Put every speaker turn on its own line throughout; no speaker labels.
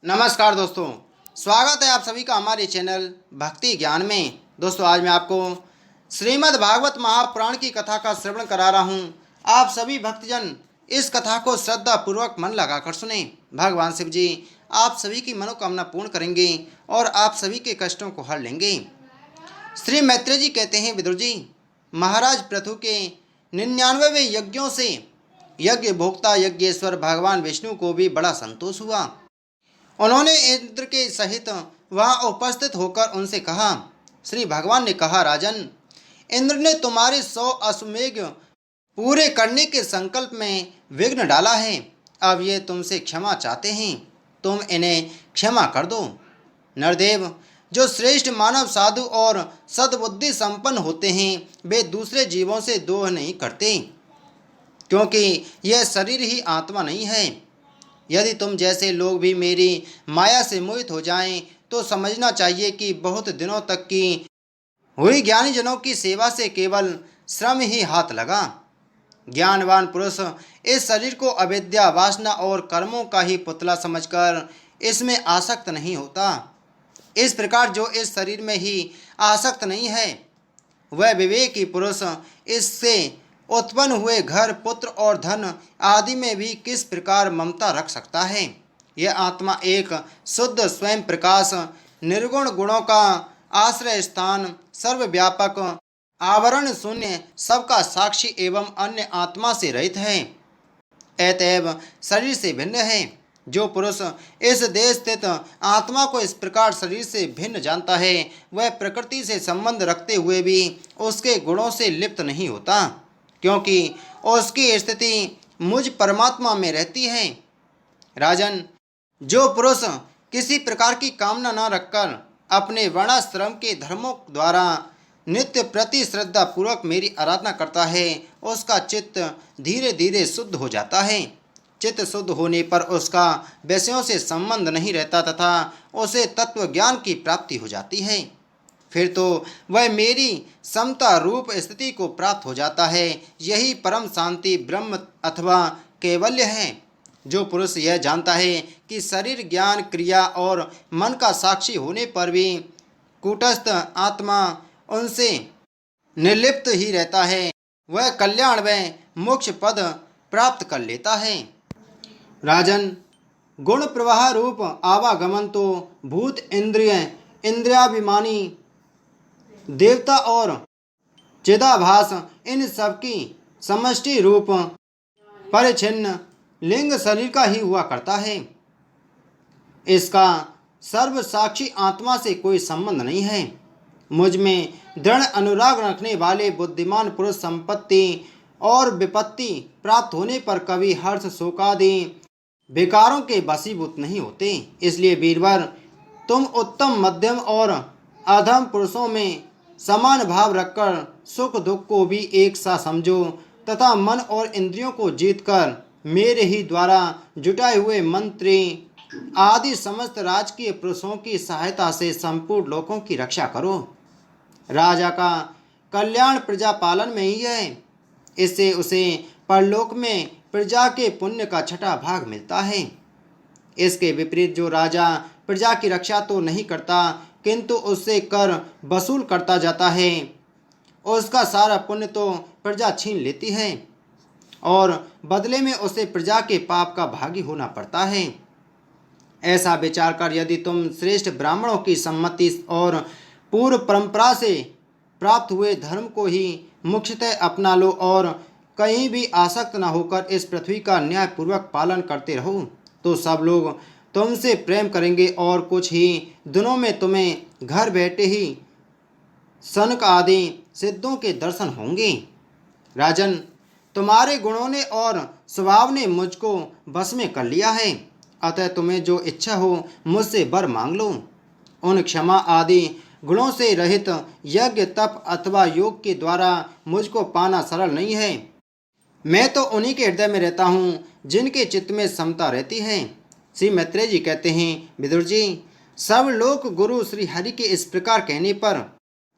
नमस्कार दोस्तों, स्वागत है आप सभी का हमारे चैनल भक्ति ज्ञान में। दोस्तों, आज मैं आपको श्रीमद् भागवत महापुराण की कथा का श्रवण करा रहा हूँ। आप सभी भक्तजन इस कथा को श्रद्धा पूर्वक मन लगाकर सुने। भगवान शिव जी आप सभी की मनोकामना पूर्ण करेंगे और आप सभी के कष्टों को हर लेंगे। श्री मैत्रेय जी कहते हैं, विदुर जी, महाराज पृथु के 99वें यज्ञों से यज्ञ भोक्ता यज्ञेश्वर भगवान विष्णु को भी बड़ा संतोष हुआ। उन्होंने इंद्र के सहित वहां उपस्थित होकर उनसे कहा, श्री भगवान ने कहा, राजन, इंद्र ने तुम्हारे 100 अश्वमेघ पूरे करने के संकल्प में विघ्न डाला है। अब ये तुमसे क्षमा चाहते हैं, तुम इन्हें क्षमा कर दो। नरदेव, जो श्रेष्ठ मानव साधु और सद्बुद्धि संपन्न होते हैं, वे दूसरे जीवों से द्रोह नहीं करते, क्योंकि यह शरीर ही आत्मा नहीं है। यदि तुम जैसे लोग भी मेरी माया से मोहित हो जाएं, तो समझना चाहिए कि बहुत दिनों तक की हुई ज्ञानी जनों की सेवा से केवल श्रम ही हाथ लगा। ज्ञानवान पुरुष इस शरीर को अविद्या, वासना और कर्मों का ही पुतला समझकर इसमें आसक्त नहीं होता। इस प्रकार जो इस शरीर में ही आसक्त नहीं है, वह विवेकी पुरुष इससे उत्पन्न हुए घर, पुत्र और धन आदि में भी किस प्रकार ममता रख सकता है। यह आत्मा एक शुद्ध स्वयं प्रकाश, निर्गुण गुणों का आश्रय स्थान, सर्वव्यापक, आवरण शून्य, सबका साक्षी एवं अन्य आत्मा से रहित है, अतएव शरीर से भिन्न है। जो पुरुष इस देश स्थित आत्मा को इस प्रकार शरीर से भिन्न जानता है, वह प्रकृति से संबंध रखते हुए भी उसके गुणों से लिप्त नहीं होता, क्योंकि उसकी स्थिति मुझ परमात्मा में रहती है। राजन, जो पुरुष किसी प्रकार की कामना न रखकर अपने वर्णाश्रम के धर्मों द्वारा नित्य प्रति श्रद्धा पूर्वक मेरी आराधना करता है, उसका चित्त धीरे धीरे शुद्ध हो जाता है। चित्त शुद्ध होने पर उसका विषयों से संबंध नहीं रहता तथा उसे तत्व ज्ञान की प्राप्ति हो जाती है। फिर तो वह मेरी समता रूप स्थिति को प्राप्त हो जाता है। यही परम शांति, ब्रह्म अथवा कैवल्य है। जो पुरुष यह जानता है कि शरीर, ज्ञान, क्रिया और मन का साक्षी होने पर भी कूटस्थ आत्मा उनसे निर्लिप्त ही रहता है, वह कल्याण व मोक्ष पद प्राप्त कर लेता है। राजन, गुण प्रवाह रूप आवागमन तो भूत, इंद्रिय, इंद्रियाभिमानी, देवता और चिदाभास, इन सबकी समष्टि रूप परिच्छिन्न लिंग शरीर का ही हुआ करता है। इसका सर्व साक्षी आत्मा से कोई संबंध नहीं है। मुझ में दृढ़ अनुराग रखने वाले बुद्धिमान पुरुष संपत्ति और विपत्ति प्राप्त होने पर कभी हर्ष, शोकादि विकारों के वशीभूत नहीं होते। इसलिए वीरवर, तुम उत्तम, मध्यम और अधम पुरुषों में समान भाव रखकर सुख दुख को भी एक सा समझो तथा मन और इंद्रियों को जीतकर मेरे ही द्वारा जुटाए हुए मंत्री आदि समस्त राजकीय पुरुषों की सहायता से संपूर्ण लोकों की रक्षा करो। राजा का कल्याण प्रजा पालन में ही है। इससे उसे परलोक में प्रजा के पुण्य का छठा भाग मिलता है। इसके विपरीत जो राजा प्रजा की रक्षा तो नहीं करता, किंतु उससे कर वसूल करता जाता है, उसका सारा पुण्य तो प्रजा छीन लेती है और बदले में उसे प्रजा के पाप का भागी होना पड़ता है। ऐसा विचार कर यदि तुम श्रेष्ठ ब्राह्मणों की सम्मति और पूर्व परंपरा से प्राप्त हुए धर्म को ही मुख्यतः अपना लो और कहीं भी आसक्त न होकर इस पृथ्वी का न्यायपूर्वक पालन करते रहो, तो सब लोग तुमसे प्रेम करेंगे और कुछ ही दिनों में तुम्हें घर बैठे ही सनक आदि सिद्धों के दर्शन होंगे। राजन, तुम्हारे गुणों ने और स्वभाव ने मुझको बस में कर लिया है, अतः तुम्हें जो इच्छा हो मुझसे वर मांग लो। उन क्षमा आदि गुणों से रहित यज्ञ, तप अथवा योग के द्वारा मुझको पाना सरल नहीं है। मैं तो उन्हीं के हृदय में रहता हूँ जिनके चित्त में समता रहती है। श्री मैत्रेय जी कहते हैं, विदुर जी, सब लोक गुरु श्री हरि के इस प्रकार कहने पर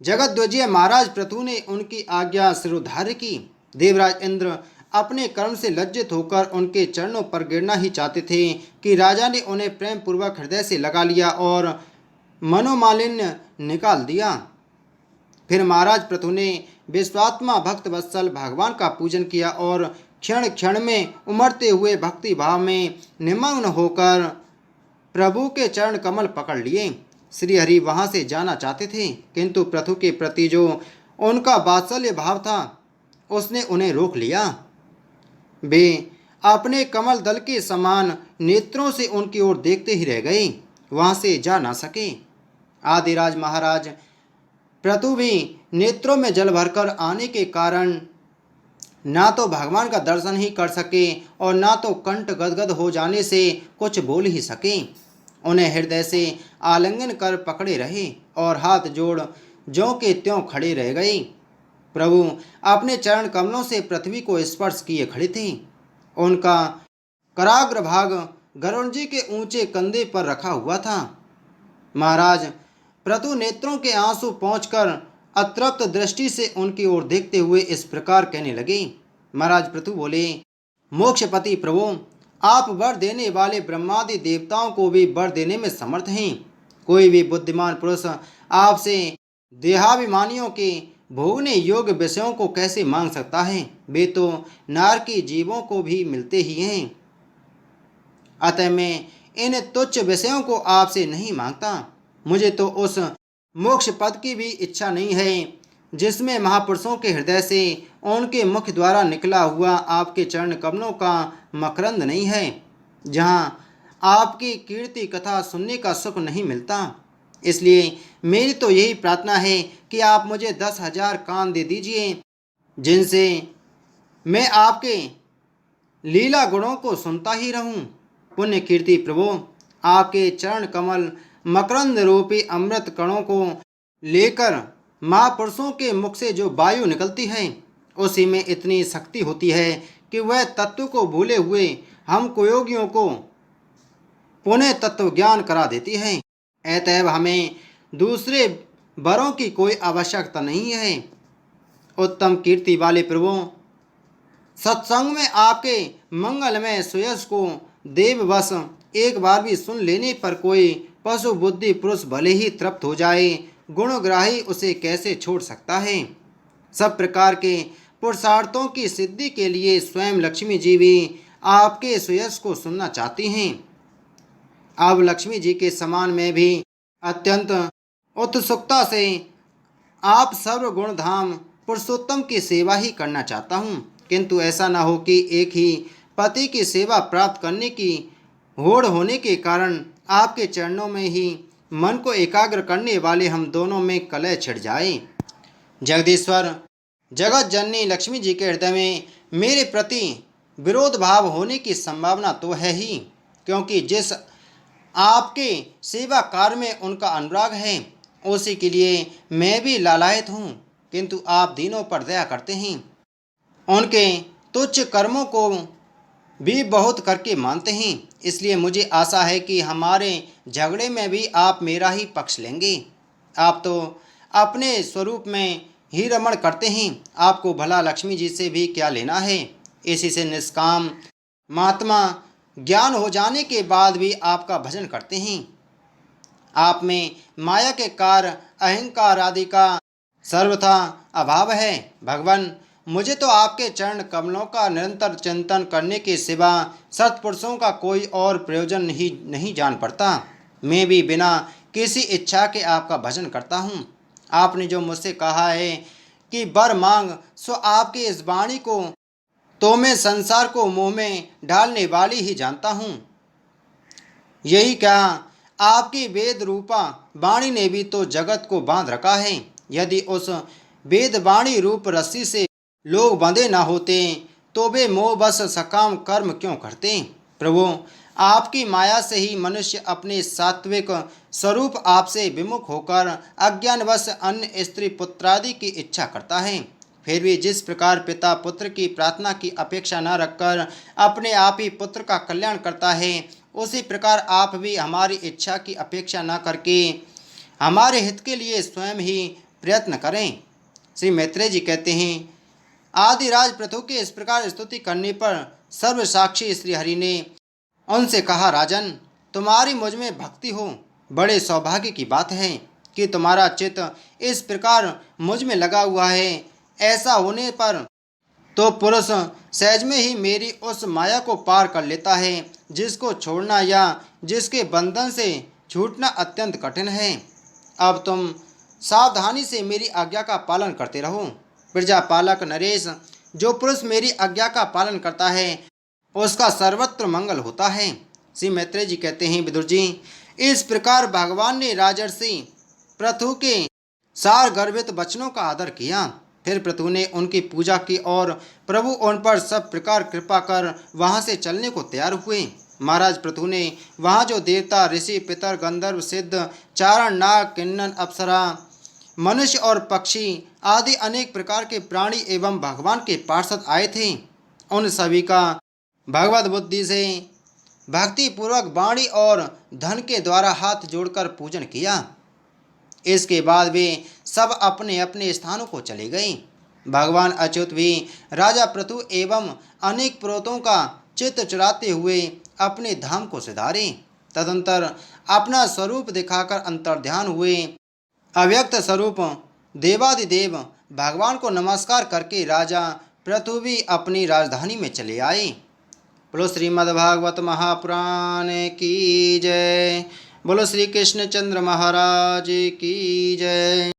जगतध्वजीय महाराज पृथु ने उनकी आज्ञा शिरोधार्य की। देवराज इंद्र अपने कर्म से लज्जित होकर उनके चरणों पर गिरना ही चाहते थे कि राजा ने उन्हें प्रेम पूर्वक हृदय से लगा लिया और मनोमालिन्य निकाल दिया। फिर महाराज पृथु ने विश्वात्मा भक्त वत्सल भगवान का पूजन किया और क्षण क्षण में उमड़ते हुए भक्ति भाव में निमग्न होकर प्रभु के चरण कमल पकड़ लिए। श्री हरि वहाँ से जाना चाहते थे, किंतु पृथु के प्रति जो उनका वात्सल्य भाव था उसने उन्हें रोक लिया। वे अपने कमल दल के समान नेत्रों से उनकी ओर देखते ही रह गए, वहाँ से जा ना सके। आदिराज महाराज पृथु भी नेत्रों में जल भरकर आने के कारण ना तो भगवान का दर्शन ही कर सके और ना तो कंठ गदगद हो जाने से कुछ बोल ही सके। उन्हें हृदय से आलिंगन कर पकड़े रहे और हाथ जोड़ ज्यों के त्यों खड़े रह गए। प्रभु अपने चरण कमलों से पृथ्वी को स्पर्श किए खड़े थे। उनका कराग्र भाग गरुण जी के ऊंचे कंधे पर रखा हुआ था। महाराज पृथु नेत्रों के आंसू पहुंचकर अतृप्त दृष्टि से उनकी ओर देखते हुए इस प्रकार कहने लगे। महाराज पृथु बोले, मोक्षपति प्रभु, आप वर देने वाले ब्रह्मादि देवताओं को भी वर देने में समर्थ हैं। कोई भी बुद्धिमान पुरुष आपसे देहाभिमानियों के भोगने योग्य विषयों को कैसे मांग सकता है? वे तो नारकी जीवों को भी मिलते ही हैं। अतः मैं इन तुच्छ विषयों को आपसे नहीं मांगता। मुझे तो उस मोक्ष पद की भी इच्छा नहीं है जिसमें महापुरुषों के हृदय से उनके मुख द्वारा निकला हुआ आपके चरण कमलों का मकरंद नहीं है, जहाँ आपकी कीर्ति कथा सुनने का सुख नहीं मिलता। इसलिए मेरी तो यही प्रार्थना है कि आप मुझे 10,000 कान दे दीजिए, जिनसे मैं आपके लीला गुणों को सुनता ही रहूं। पुण्य कीर्ति प्रभु, आपके चरण कमल मकरंद रूपी अमृत कणों को लेकर महापुरुषों के मुख से जो वायु निकलती है उसी में इतनी शक्ति होती है कि वह तत्व को भूले हुए हम कुयोगियों को पुनः तत्व ज्ञान करा देती है। अतएव हमें दूसरे वरों की कोई आवश्यकता नहीं है। उत्तम कीर्ति वाले प्रभु, सत्संग में आपके मंगलमय सुयश को देववश एक बार भी सुन लेने पर कोई पशु बुद्धि पुरुष भले ही तृप्त हो जाए, गुणग्राही उसे कैसे छोड़ सकता है? सब प्रकार के पुरुषार्थों की सिद्धि के लिए स्वयं लक्ष्मी जी भी आपके सुयश को सुनना चाहती हैं। अब लक्ष्मी जी के समान मैं भी अत्यंत उत्सुकता से आप सर्वगुण धाम पुरुषोत्तम की सेवा ही करना चाहता हूँ, किंतु ऐसा न हो कि एक ही पति की सेवा प्राप्त करने की होड़ होने के कारण आपके चरणों में ही मन को एकाग्र करने वाले हम दोनों में कलह छिड़ जाए। जगदीश्वर जगत जननी लक्ष्मी जी के हृदय में मेरे प्रति विरोध भाव होने की संभावना तो है ही, क्योंकि जिस आपके सेवा कार्य में उनका अनुराग है उसी के लिए मैं भी लालायित हूँ, किंतु आप दीनों पर दया करते हैं। उनके तुच्छ कर्मों को भी बहुत करके मानते हैं। इसलिए मुझे आशा है कि हमारे झगड़े में भी आप मेरा ही पक्ष लेंगे। आप तो अपने स्वरूप में ही रमण करते हैं, आपको भला लक्ष्मी जी से भी क्या लेना है? इसी से निष्काम महात्मा ज्ञान हो जाने के बाद भी आपका भजन करते हैं। आप में माया के कार्य अहंकार आदि का सर्वथा अभाव है। भगवान, मुझे तो आपके चरण कमलों का निरंतर चिंतन करने के सिवा सत्पुरुषों का कोई और प्रयोजन ही नहीं जान पड़ता। मैं भी बिना किसी इच्छा के आपका भजन करता हूँ। आपने जो मुझसे कहा है कि वर मांग, सो आपकी इस वाणी को तो मैं संसार को मुँह में डालने वाली ही जानता हूँ। यही क्या, आपकी वेद रूपा वाणी ने भी तो जगत को बांध रखा है। यदि उस वेद वाणी रूप रस्सी से लोग बंधे न होते तो वे मोह बस सकाम कर्म क्यों करते? प्रभु, आपकी माया से ही मनुष्य अपने सात्विक स्वरूप आपसे विमुख होकर अज्ञानवश अन्य स्त्री पुत्रादि की इच्छा करता है। फिर भी जिस प्रकार पिता पुत्र की प्रार्थना की अपेक्षा न रखकर अपने आप ही पुत्र का कल्याण करता है, उसी प्रकार आप भी हमारी इच्छा की अपेक्षा न करके हमारे हित के लिए स्वयं ही प्रयत्न करें। श्री मैत्रेय जी कहते हैं, आदिराज पृथु की इस प्रकार स्तुति करने पर सर्वसाक्षी श्री हरि ने उनसे कहा, राजन, तुम्हारी मुझ में भक्ति हो, बड़े सौभाग्य की बात है कि तुम्हारा चित्त इस प्रकार मुझ में लगा हुआ है। ऐसा होने पर तो पुरुष सहज में ही मेरी उस माया को पार कर लेता है जिसको छोड़ना या जिसके बंधन से छूटना अत्यंत कठिन है। अब तुम सावधानी से मेरी आज्ञा का पालन करते रहो। प्रजापालक नरेश, जो पुरुष मेरी आज्ञा का पालन करता है उसका सर्वत्र मंगल होता है। श्री मैत्रेय जी कहते हैं, विदुर जी, इस प्रकार भगवान ने राजर्षि पृथु के सार गर्भित वचनों का आदर किया। फिर पृथु ने उनकी पूजा की और प्रभु उन पर सब प्रकार कृपा कर वहां से चलने को तैयार हुए। महाराज पृथु ने वहां जो देवता, ऋषि, पितर, गंधर्व, सिद्ध, चारण, नाग, किन्नर, अप्सरा, मनुष्य और पक्षी आदि अनेक प्रकार के प्राणी एवं भगवान के पार्षद आए थे, उन सभी का भगवत बुद्धि से भक्ति पूर्वक वाणी और धन के द्वारा हाथ जोड़कर पूजन किया। इसके बाद वे सब अपने अपने स्थानों को चले गए। भगवान अच्युत भी राजा पृथु एवं अनेक पुरोहितों का चित्त चुराते हुए अपने धाम को सिधारे। तदंतर अपना स्वरूप दिखाकर अंतर्ध्यान हुए। अव्यक्त स्वरूप देवादिदेव भगवान को नमस्कार करके राजा पृथु भी अपनी राजधानी में चले आए। बोलो श्रीमद्भागवत महापुराण की जय। बोलो श्री कृष्णचंद्र महाराज की जय।